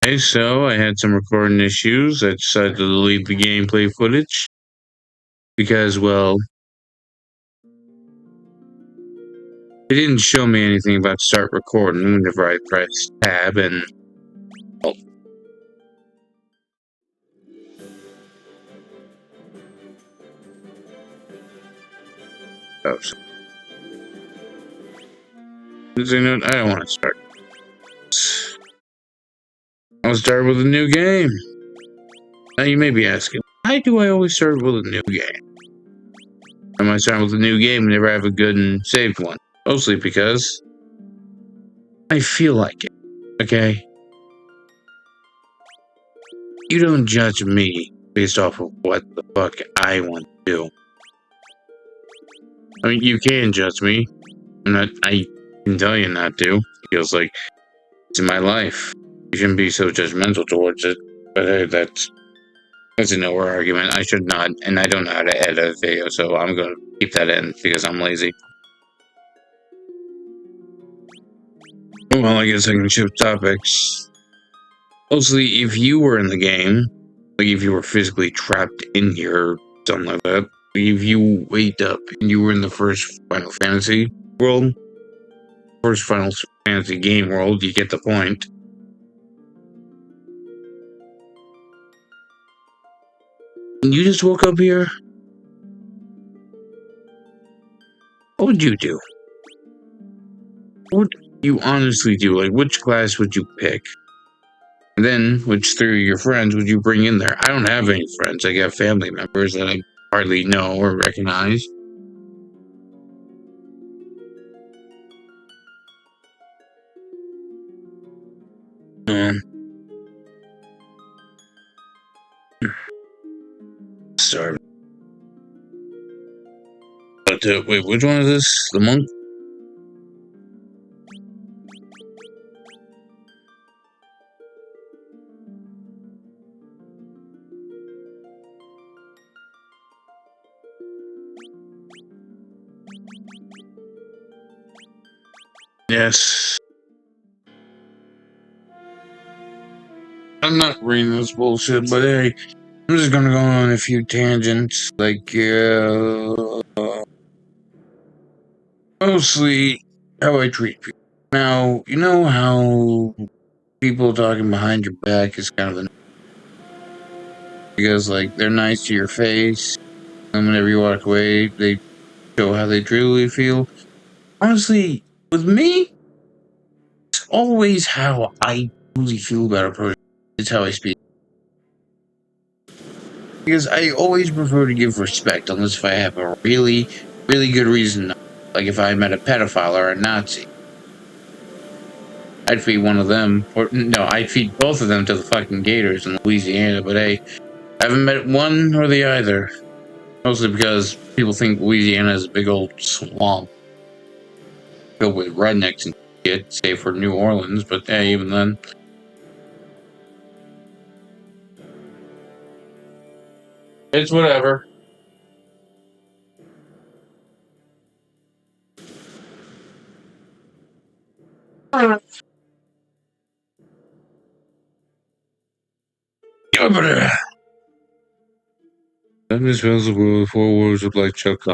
Okay, so I had some recording issues. I decided to delete the gameplay footage because, well, it didn't show me anything about start recording whenever I pressed tab and. Oh, so, you know, I don't want to start. I'll start with a new game. Now you may be asking, why do I always start with a new game? I might start with a new game and never have a good and saved one. Mostly because I feel like it. Okay? You don't judge me based off of what the fuck I want to do. I mean, you can judge me. I can tell you not to. It feels like it's in my life. You shouldn't be so judgmental towards it. But hey, that's a nowhere argument. I should not, and I don't know how to edit a video, so I'm gonna keep that in because I'm lazy. Well, I guess I can shift topics. Mostly, if you were in the game, like if you were physically trapped in here, something like that. If you waked up and you were in the first Final Fantasy world, first Final Fantasy game world, you get the point. And you just woke up here? What would you do? What would you honestly do? Like, which class would you pick? And then, which three of your friends would you bring in there? I don't have any friends. I got family members that I hardly know or recognize. Um, sorry. But, wait, which one is this? The monk? Yes. I'm not reading this bullshit, but hey, I'm just gonna go on a few tangents. Like, mostly how I treat people. Now, you know how people talking behind your back is kind of the because like they're nice to your face, and whenever you walk away, they show how they truly feel. Honestly, with me, it's always how I truly feel about a person. It's how I speak. Because I always prefer to give respect unless if I have a really, really good reason. Like if I met a pedophile or a Nazi. I'd feed one of them, or no, I'd feed both of them to the fucking gators in Louisiana, but hey, I haven't met one or the other. Mostly because people think Louisiana is a big old swamp filled with rednecks and shit, save for New Orleans, but hey, even then. It's whatever. That misspells the word 4 words with like Chuck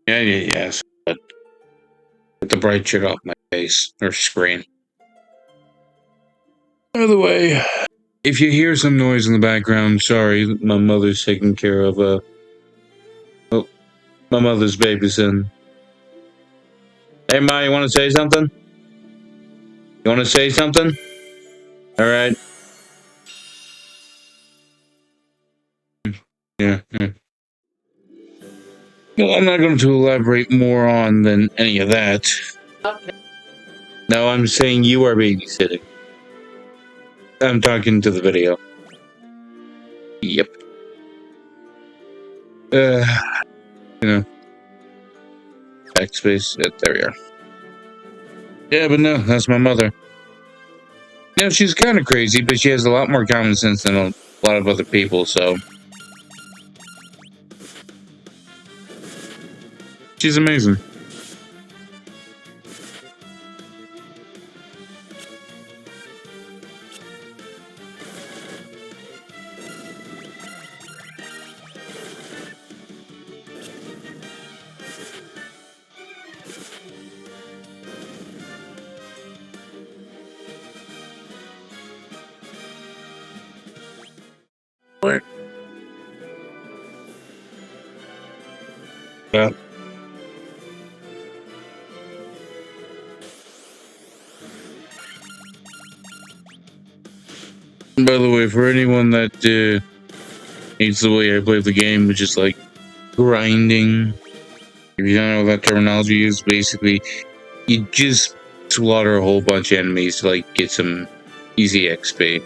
yes. But get the bright shit off my face or screen. By the way, if you hear some noise in the background, sorry, my mother's taking care of my mother's babysitting. Hey Ma, you wanna say something? You wanna say something? Alright. Yeah. Well, I'm not going to elaborate more on than any of that. No, I'm saying you are babysitting. I'm talking to the video. Yep. You know, backspace. There we are. Yeah, but no, that's my mother. You know, she's kind of crazy, but she has a lot more common sense than a lot of other people, so. She's amazing. What? Yeah. By the way, for anyone that hates the way I play the game, which is like grinding, if you don't know what that terminology is, basically, you just slaughter a whole bunch of enemies to like get some easy XP.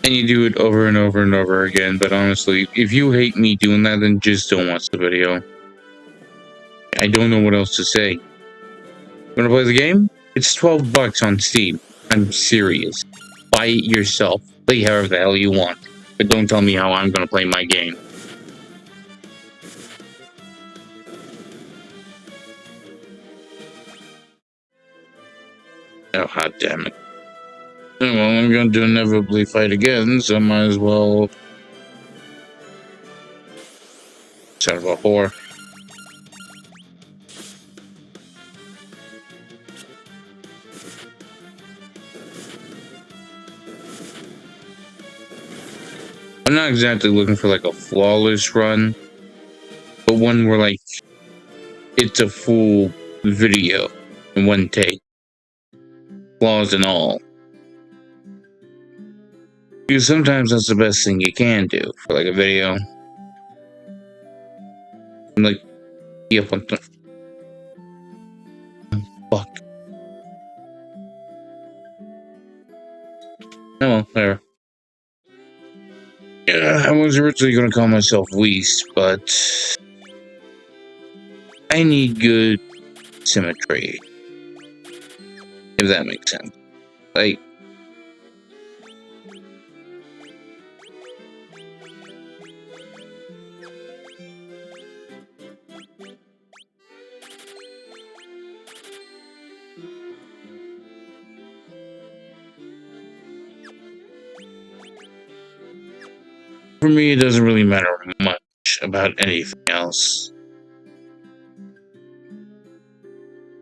And you do it over and over and over again, but honestly, if you hate me doing that, then just don't watch the video. I don't know what else to say. You wanna play the game? It's $12 on Steam. I'm serious. Buy it yourself. Play however the hell you want. But don't tell me how I'm gonna play my game. Oh, hot damn it. Well, I'm going to inevitably fight again, so I might as well. Son of a whore. I'm not exactly looking for like a flawless run, but one where like it's a full video in one take, flaws and all. Because sometimes that's the best thing you can do for like a video. And like, yep, what the fuck? Oh well, there. Yeah, I was originally gonna call myself Weiss, but I need good symmetry. If that makes sense. Like, for me, it doesn't really matter much about anything else.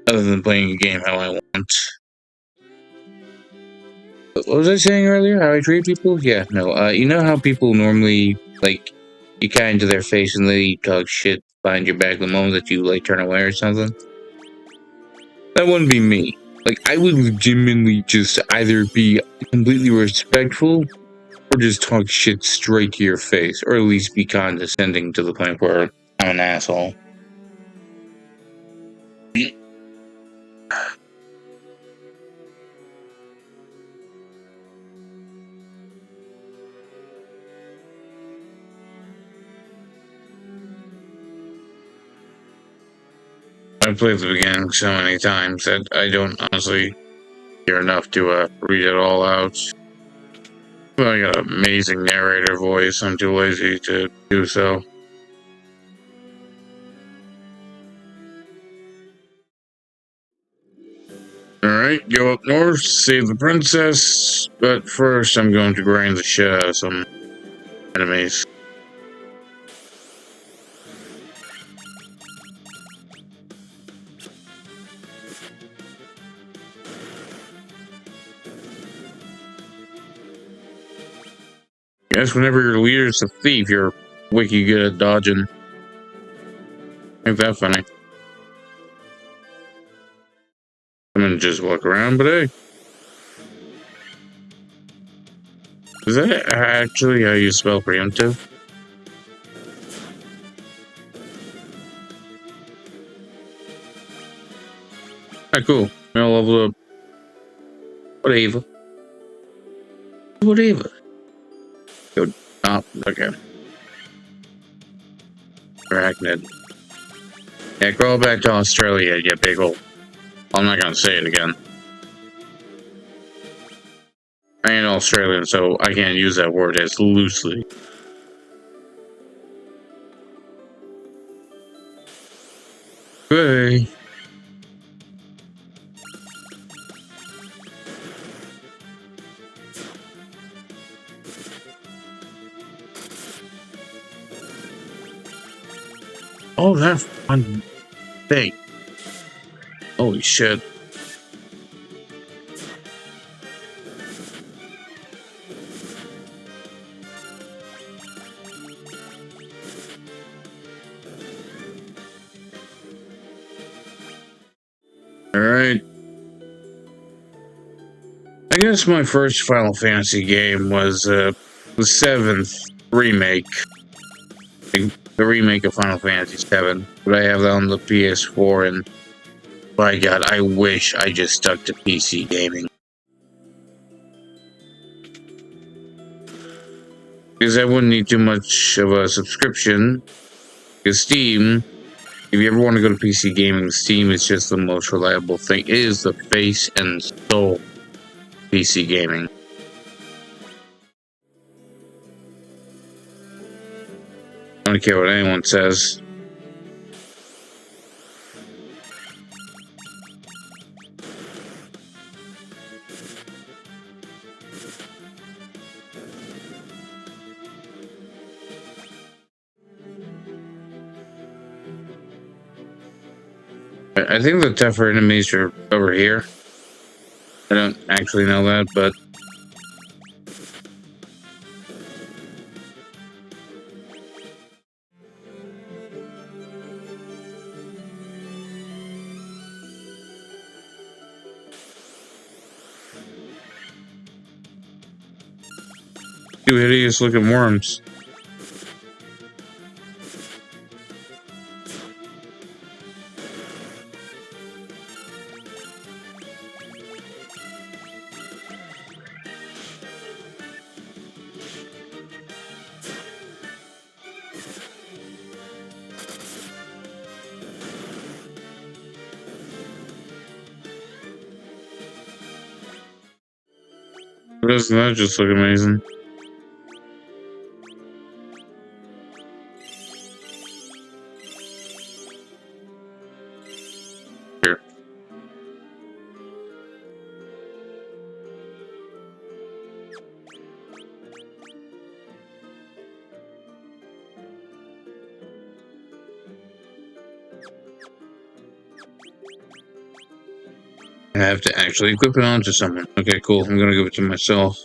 Other than playing a game how I want. What was I saying earlier? How I treat people? Yeah, no. You know how people normally, like, you kind to their face and they talk shit behind your back the moment that you, like, turn away or something? That wouldn't be me. Like, I would legitimately just either be completely respectful or just talk shit straight to your face, or at least be condescending to the point where I'm an asshole. I've played the beginning so many times that I don't honestly care enough to read it all out. Well, I got an amazing narrator voice. I'm too lazy to do so. Alright, go up north, save the princess, but first I'm going to grind the shit out of some enemies. Guess whenever your leader's a thief, you're wiki good at dodging. Ain't that funny? I'm gonna just walk around, but hey. Is that actually how you spell preemptive? Ah, cool. I'll level up. Whatever. Whatever. Go. Oh, okay. Arachnid. Yeah, crawl back to Australia, you big hole. I'm not gonna say it again. I ain't Australian, so I can't use that word as loosely. Hey. Oh, that's fun thing. Holy shit. Alright. I guess my first Final Fantasy game was the 7th remake. The remake of Final Fantasy 7. But I have that on the PS4, and by God, I wish I just stuck to PC gaming. Because I wouldn't need too much of a subscription. Because Steam, if you ever want to go to PC gaming, Steam is just the most reliable thing. It is the face and soul of PC gaming. I don't care what anyone says. I think the tougher enemies are over here. I don't actually know that, but two hideous looking worms. Doesn't that just look amazing? Here. I have to actually equip it onto someone. Okay, cool. I'm gonna give it to myself.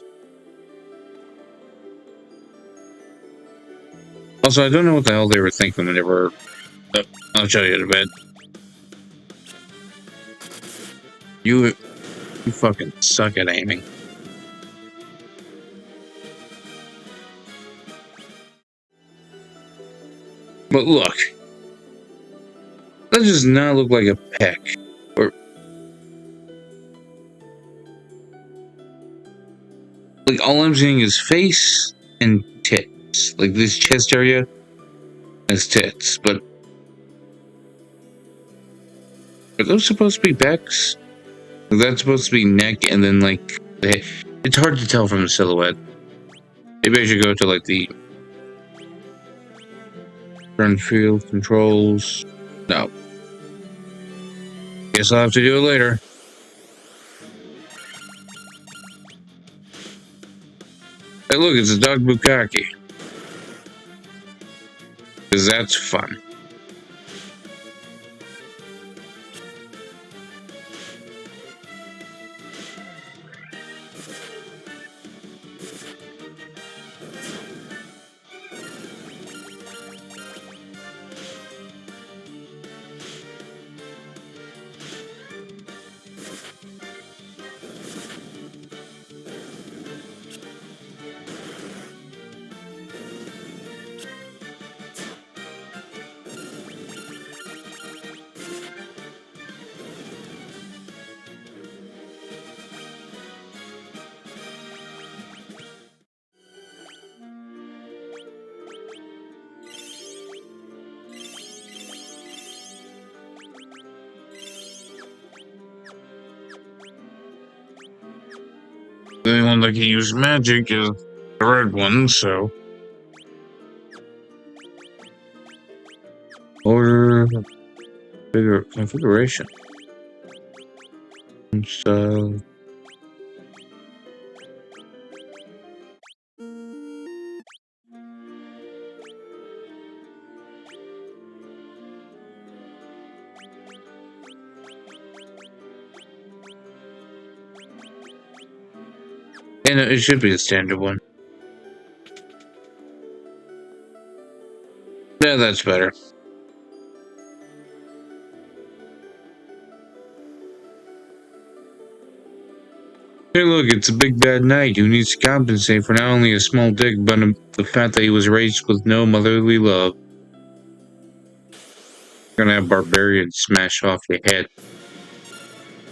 Also, I don't know what the hell they were thinking when they were. Oh, I'll tell you in a bit. You fucking suck at aiming. But look, that does not look like a peck. Or like all I'm seeing is face and tits. Like this chest area has tits, but are those supposed to be pecs? Like, that's supposed to be neck, and then like the head. It's hard to tell from the silhouette. Maybe I should go to like the front field controls. No. Guess I'll have to do it later. Hey, look, it's a dog bukkake. Because that's fun. The only one that can use magic is the red one, so. Order configuration. So. And it should be the standard one. Yeah, that's better. Hey, look, it's a big bad knight who needs to compensate for not only a small dick, but the fact that he was raised with no motherly love. Gonna have Barbarian smash off your head.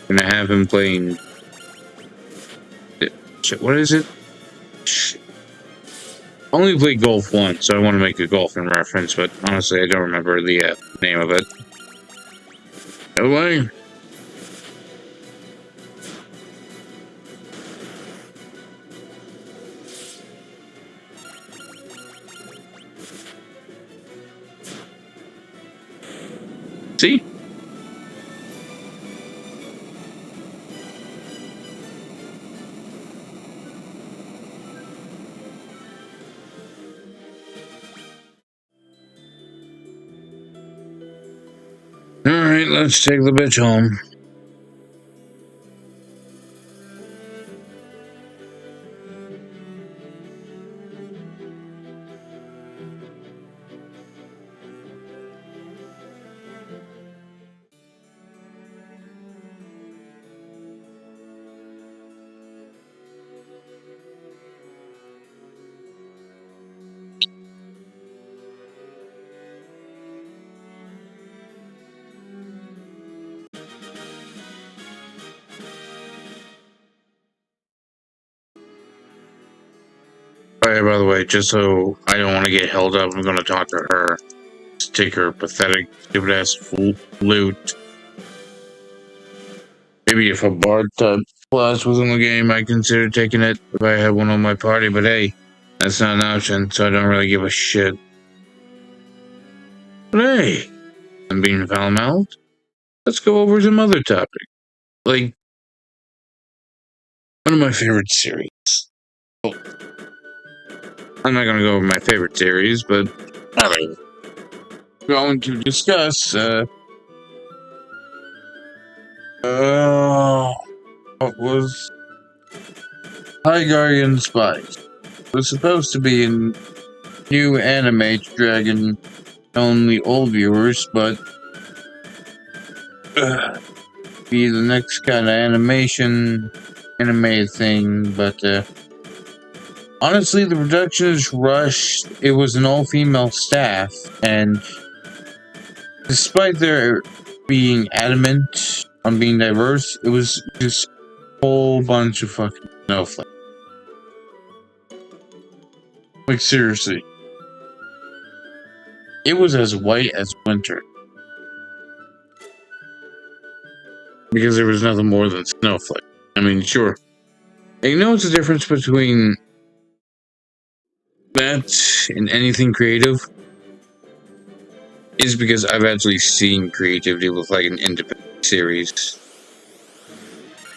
Gonna have him playing. What is it? I only played Golf once, so I want to make a golfing reference, but honestly, I don't remember the name of it. No way. See? Alright, let's take the bitch home. Alright, by the way, just so I don't want to get held up, I'm gonna talk to her. Just take her pathetic, stupid ass flute. Maybe if a bard type class was in the game, I'd consider taking it if I had one on my party, but hey, that's not an option, so I don't really give a shit. But hey, I'm being foul-mouthed. Let's go over some other topic. Like, one of my favorite series. Well, I'm not gonna go over my favorite series, but I'm going to discuss, what was High Guardian Spice. It was supposed to be a new anime to drag in only old viewers, but be the next kind of anime thing, but honestly, the production is rushed. It was an all-female staff, and despite their being adamant on being diverse, it was just a whole bunch of fucking snowflakes. Like, seriously. It was as white as winter. Because there was nothing more than snowflake. I mean, sure. And you know what's the difference between that and anything creative? Is because I've actually seen creativity with like an independent series.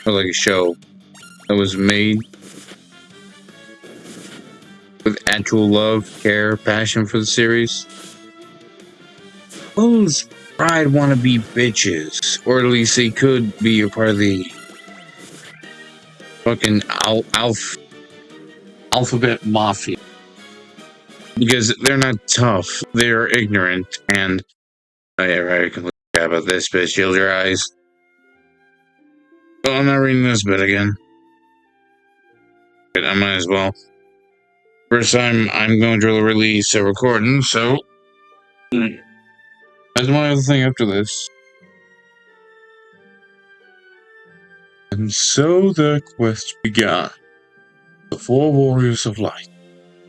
Or like a show that was made with actual love, care, passion for the series. Those pride wanna be bitches. Or at least they could be a part of the fucking alphabet mafia. Because they're not tough, they're ignorant, and oh yeah, right, I completely forgot about this, but shield your eyes. Well, I'm not reading this bit again. But I might as well. First time I'm going to release a recording, so that's one other thing after this. And so the quest began. The four warriors of light.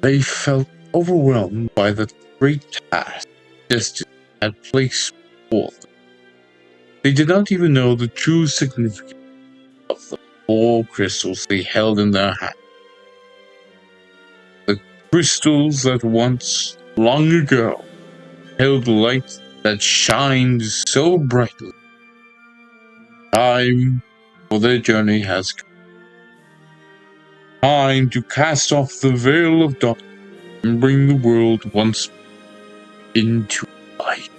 They felt overwhelmed by the great task destiny had placed before them. They did not even know the true significance of the four crystals they held in their hands. The crystals that once, long ago, held light that shined so brightly. Time for their journey has come. Time to cast off the veil of darkness and bring the world once into light.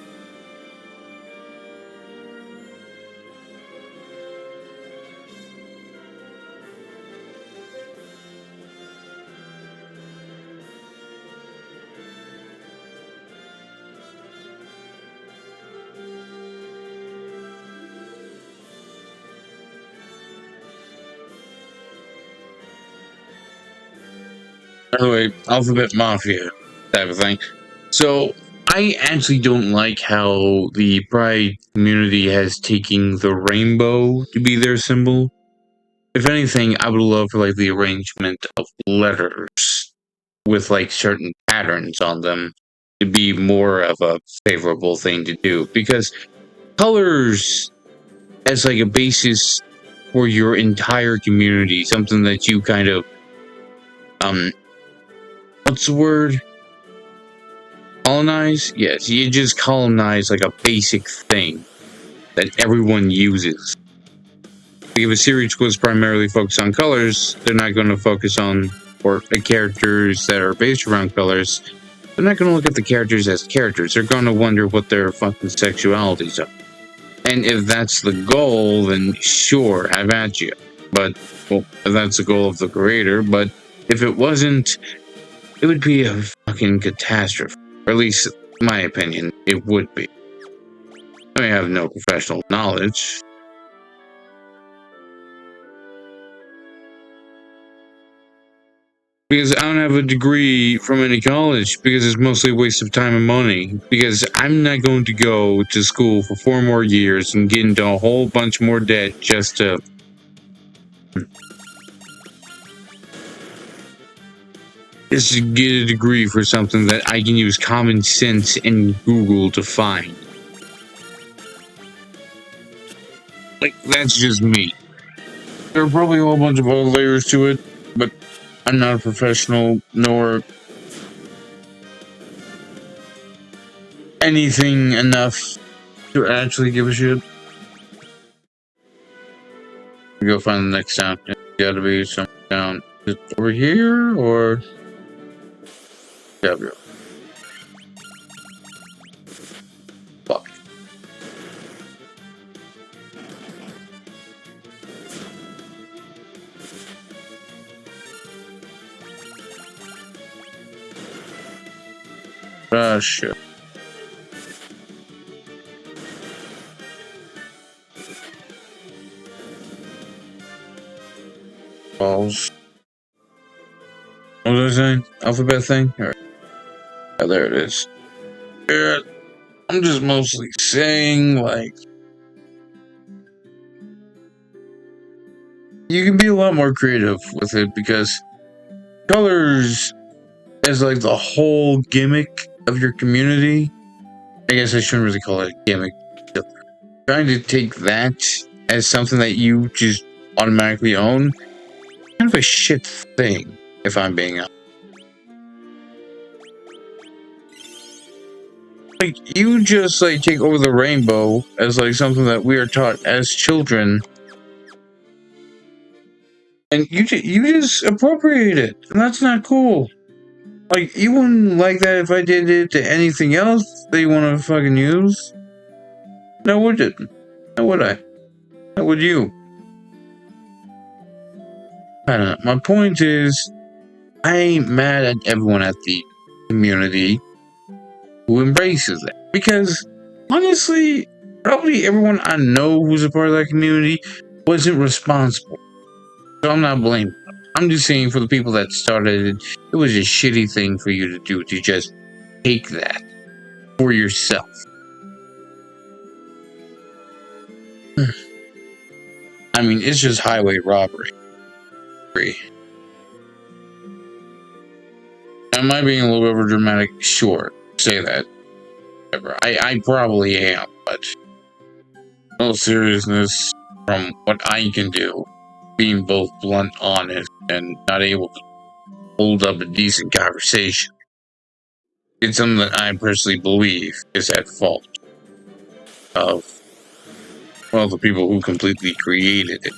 Anyway, Alphabet Mafia type of thing. So I actually don't like how the Pride community has taken the rainbow to be their symbol. If anything, I would love for like the arrangement of letters with like certain patterns on them to be more of a favorable thing to do, because colors as like a basis for your entire community, something that you kind of um what's the word? Colonize? Yes, you just colonize like a basic thing that everyone uses. If a series was primarily focused on colors, they're not going to focus on or the characters that are based around colors. They're not going to look at the characters as characters. They're going to wonder what their fucking sexualities are. And if that's the goal, then sure, have at you. But, well, if that's the goal of the creator. But if it wasn't, it would be a fucking catastrophe. Or at least, in my opinion, it would be. I may have no professional knowledge. Because I don't have a degree from any college, because it's mostly a waste of time and money. Because I'm not going to go to school for 4 more years and get into a whole bunch more debt just to get a degree for something that I can use common sense and Google to find. Like, that's just me. There are probably a whole bunch of other layers to it, but I'm not a professional, nor anything enough to actually give a shit. Go find the next town. It's gotta be some town. Is it over here, or... Yeah, bro. Fuck. Ah, shit. Balls. What was I saying? Alphabet thing? Alright. Oh, there it is. Yeah, I'm just mostly saying, like... You can be a lot more creative with it, because colors is like the whole gimmick of your community. I guess I shouldn't really call it a gimmick. Trying to take that as something that you just automatically own, kind of a shit thing, if I'm being honest. Like, you just like take over the rainbow as like something that we are taught as children, and you just appropriate it, and that's not cool. Like, you wouldn't like that if I did it to anything else that you want to fucking use. No, would it? How would I? How would you? I don't know. My point is, I ain't mad at everyone at the community who embraces it. Because, honestly, probably everyone I know who's a part of that community wasn't responsible. So I'm not blaming them. I'm just saying, for the people that started it, it was a shitty thing for you to do, to just take that for yourself. I mean, it's just highway robbery. Am I being a little over dramatic? Sure, say that. Whatever. I probably am, but no seriousness, from what I can do, being both blunt, honest, and not able to hold up a decent conversation, it's something that I personally believe is at fault of, well, the people who completely created it.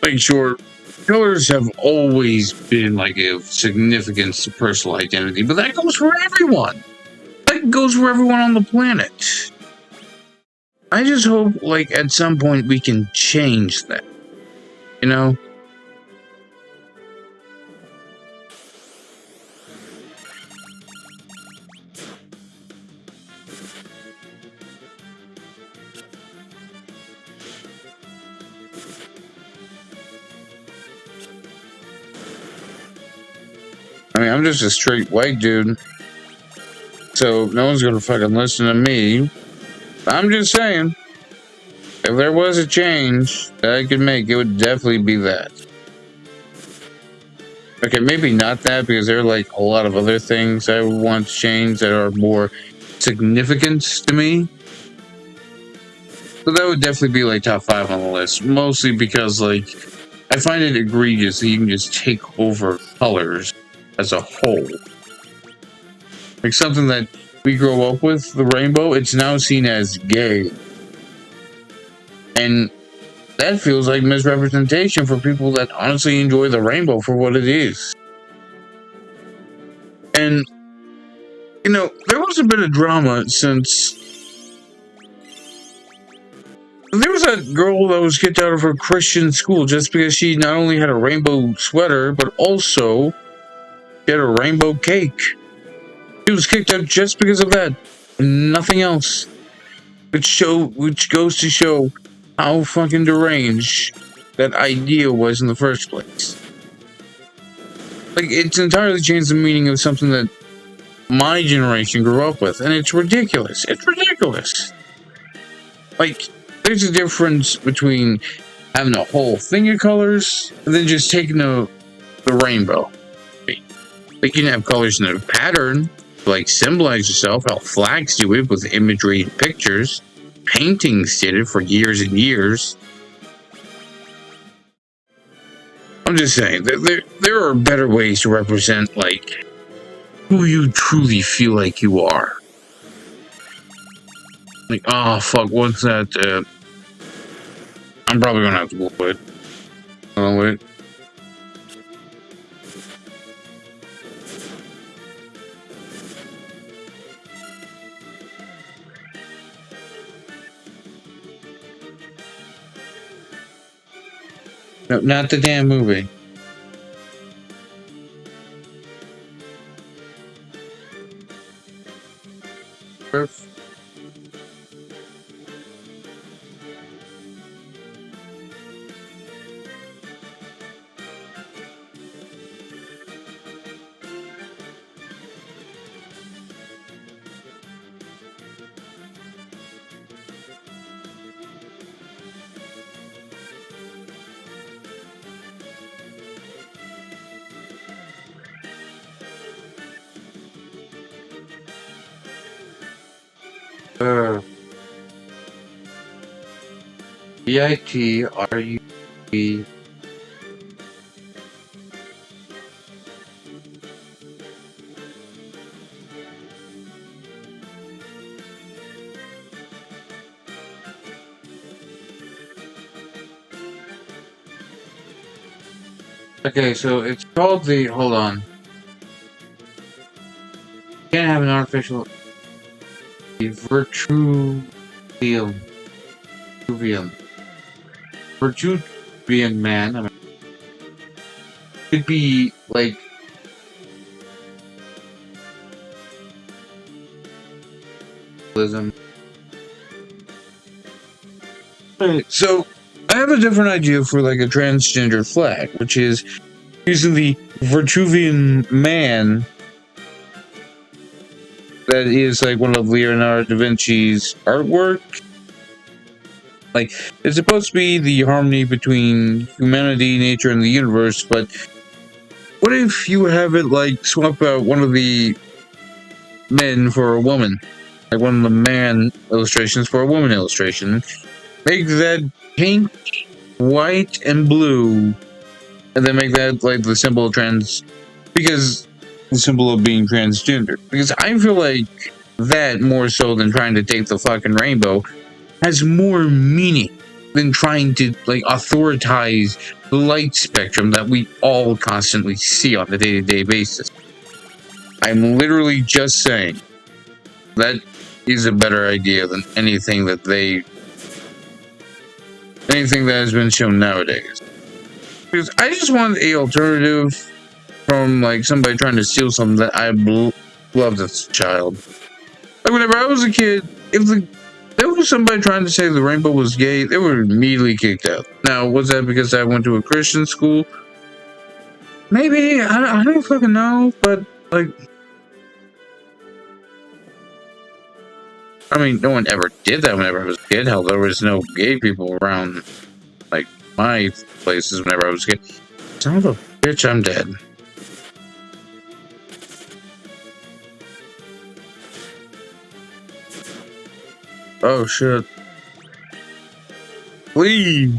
Like, sure, colors have always been like a significance to personal identity, but that goes for everyone. That goes for everyone on the planet. I just hope, like, at some point we can change that. You know? I mean, I'm just a straight white dude, so no one's gonna fucking listen to me. I'm just saying, if there was a change that I could make, it would definitely be that. Okay, maybe not that, because there are like a lot of other things I would want to change that are more significant to me. So that would definitely be like top 5 on the list. Mostly because like I find it egregious that you can just take over colors as a whole. Like something that we grow up with, the rainbow, it's now seen as gay. And that feels like misrepresentation for people that honestly enjoy the rainbow for what it is. And, you know, there was a bit of drama since there was that girl that was kicked out of her Christian school just because she not only had a rainbow sweater, but also had a rainbow cake. She was kicked out just because of that. Nothing else. Which goes to show how fucking deranged that idea was in the first place. Like, it's entirely changed the meaning of something that my generation grew up with, and it's ridiculous. It's ridiculous. Like, there's a difference between having a whole thing of colors and then just taking the rainbow. Like, you can have colors in a pattern, like symbolize yourself, how flags do it with imagery and pictures. Paintings did it for years and years. I'm just saying, there are better ways to represent, like, who you truly feel like you are. Like, oh, fuck, what's that? I'm probably gonna have to Google it. Oh, wait. No, not the damn movie. BITRUB. Okay, so it's called the. Hold on. You can't have an artificial. The Vitruvian man. I mean, could be like. So I have a different idea for like a transgender flag, which is using the Vitruvian man that is like one of Leonardo da Vinci's artwork. Like, it's supposed to be the harmony between humanity, nature, and the universe, but what if you have it like swap out one of the men for a woman? Like one of the man illustrations for a woman illustration. Make that pink, white, and blue, and then make that like the symbol of because the symbol of being transgender. Because I feel like that more so than trying to take the fucking rainbow has more meaning than trying to like authoritize the light spectrum that we all constantly see on a day-to-day basis. I'm literally just saying that is a better idea than anything that has been shown nowadays. Because I just want a alternative from like somebody trying to steal something that I loved as a child. Like whenever I was a kid, if there was somebody trying to say the rainbow was gay, they were immediately kicked out. Now, was that because I went to a Christian school? Maybe, I don't fucking know, but, like, I mean, no one ever did that whenever I was a kid. Hell, there was no gay people around, like, my places whenever I was a kid. Son of a bitch, I'm dead. Oh, shit. Leave!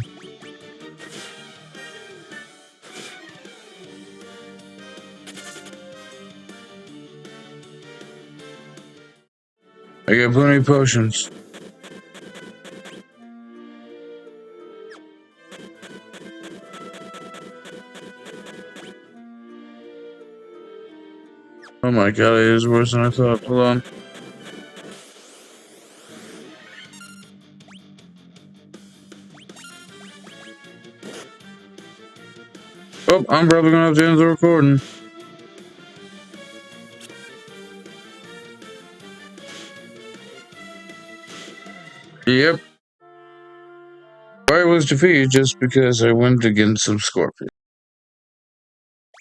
I got plenty of potions. Oh my god, it is worse than I thought. Hold on. Oh, I'm probably gonna have to end the recording. Yep. I was defeated just because I went against some scorpion.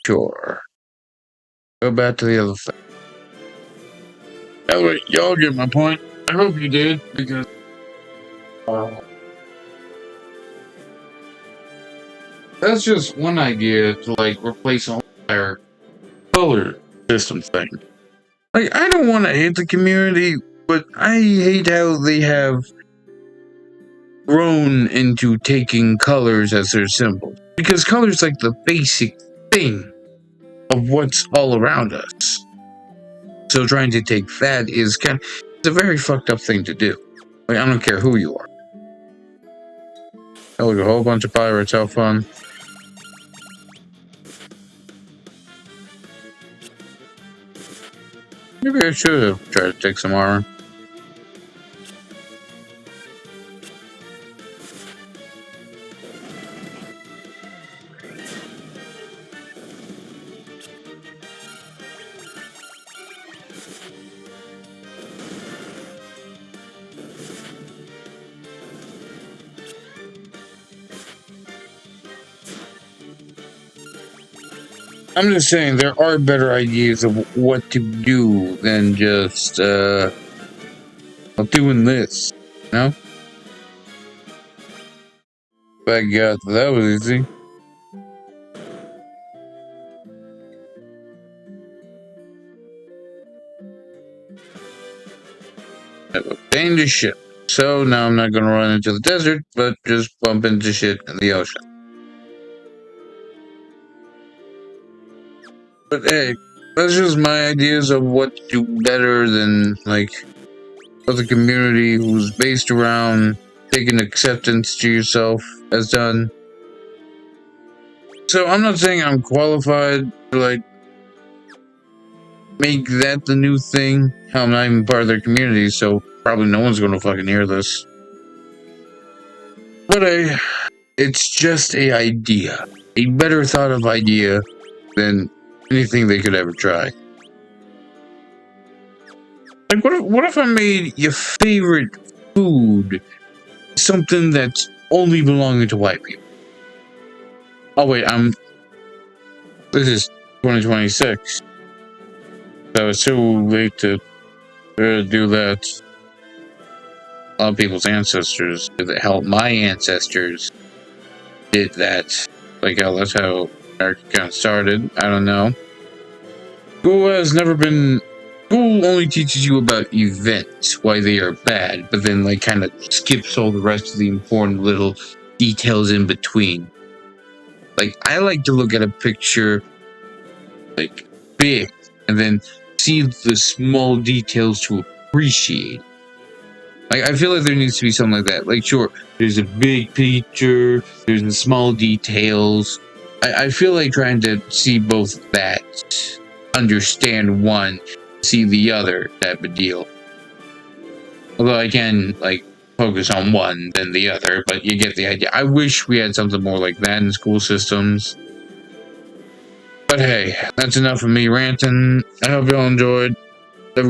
Sure. Go back to the other thing. Anyway, y'all get my point. I hope you did, because that's just one idea to, like, replace a whole entire color system thing. Like, I don't want to hate the community, but I hate how they have grown into taking colors as their symbol. Because color's like the basic thing of what's all around us. So trying to take that is it's a very fucked up thing to do. Like, I don't care who you are. Oh, look, a whole bunch of pirates, how fun. Maybe I should have tried to take some armor. I'm just saying, there are better ideas of what to do than just, doing this, you know? By God, that was easy. I've obtained a ship. So now I'm not gonna run into the desert, but just bump into shit in the ocean. But hey, that's just my ideas of what to do better than, like, what the community who's based around taking acceptance to yourself has done. So I'm not saying I'm qualified to, like, make that the new thing. Hell, I'm not even part of their community, so probably no one's gonna fucking hear this. But it's just a idea. A better thought of idea than anything they could ever try. Like, what if I made your favorite food something that's only belonging to white people? Oh wait, this is 2026, so it's too late to do that. A lot of people's ancestors did that. Hell, my ancestors did that. Like, hell, that's how America kind of started. I don't know. School has never been. School only teaches you about events, why they are bad, but then, like, kind of skips all the rest of the important little details in between. Like, I like to look at a picture, like, big, and then see the small details to appreciate. Like, I feel like there needs to be something like that. Like, sure, there's a big picture, there's the small details. I feel like trying to see both that, understand one, see the other type of deal. Although I can, like, focus on one than the other, but you get the idea. I wish we had something more like that in school systems. But hey, that's enough of me ranting. I hope y'all enjoyed.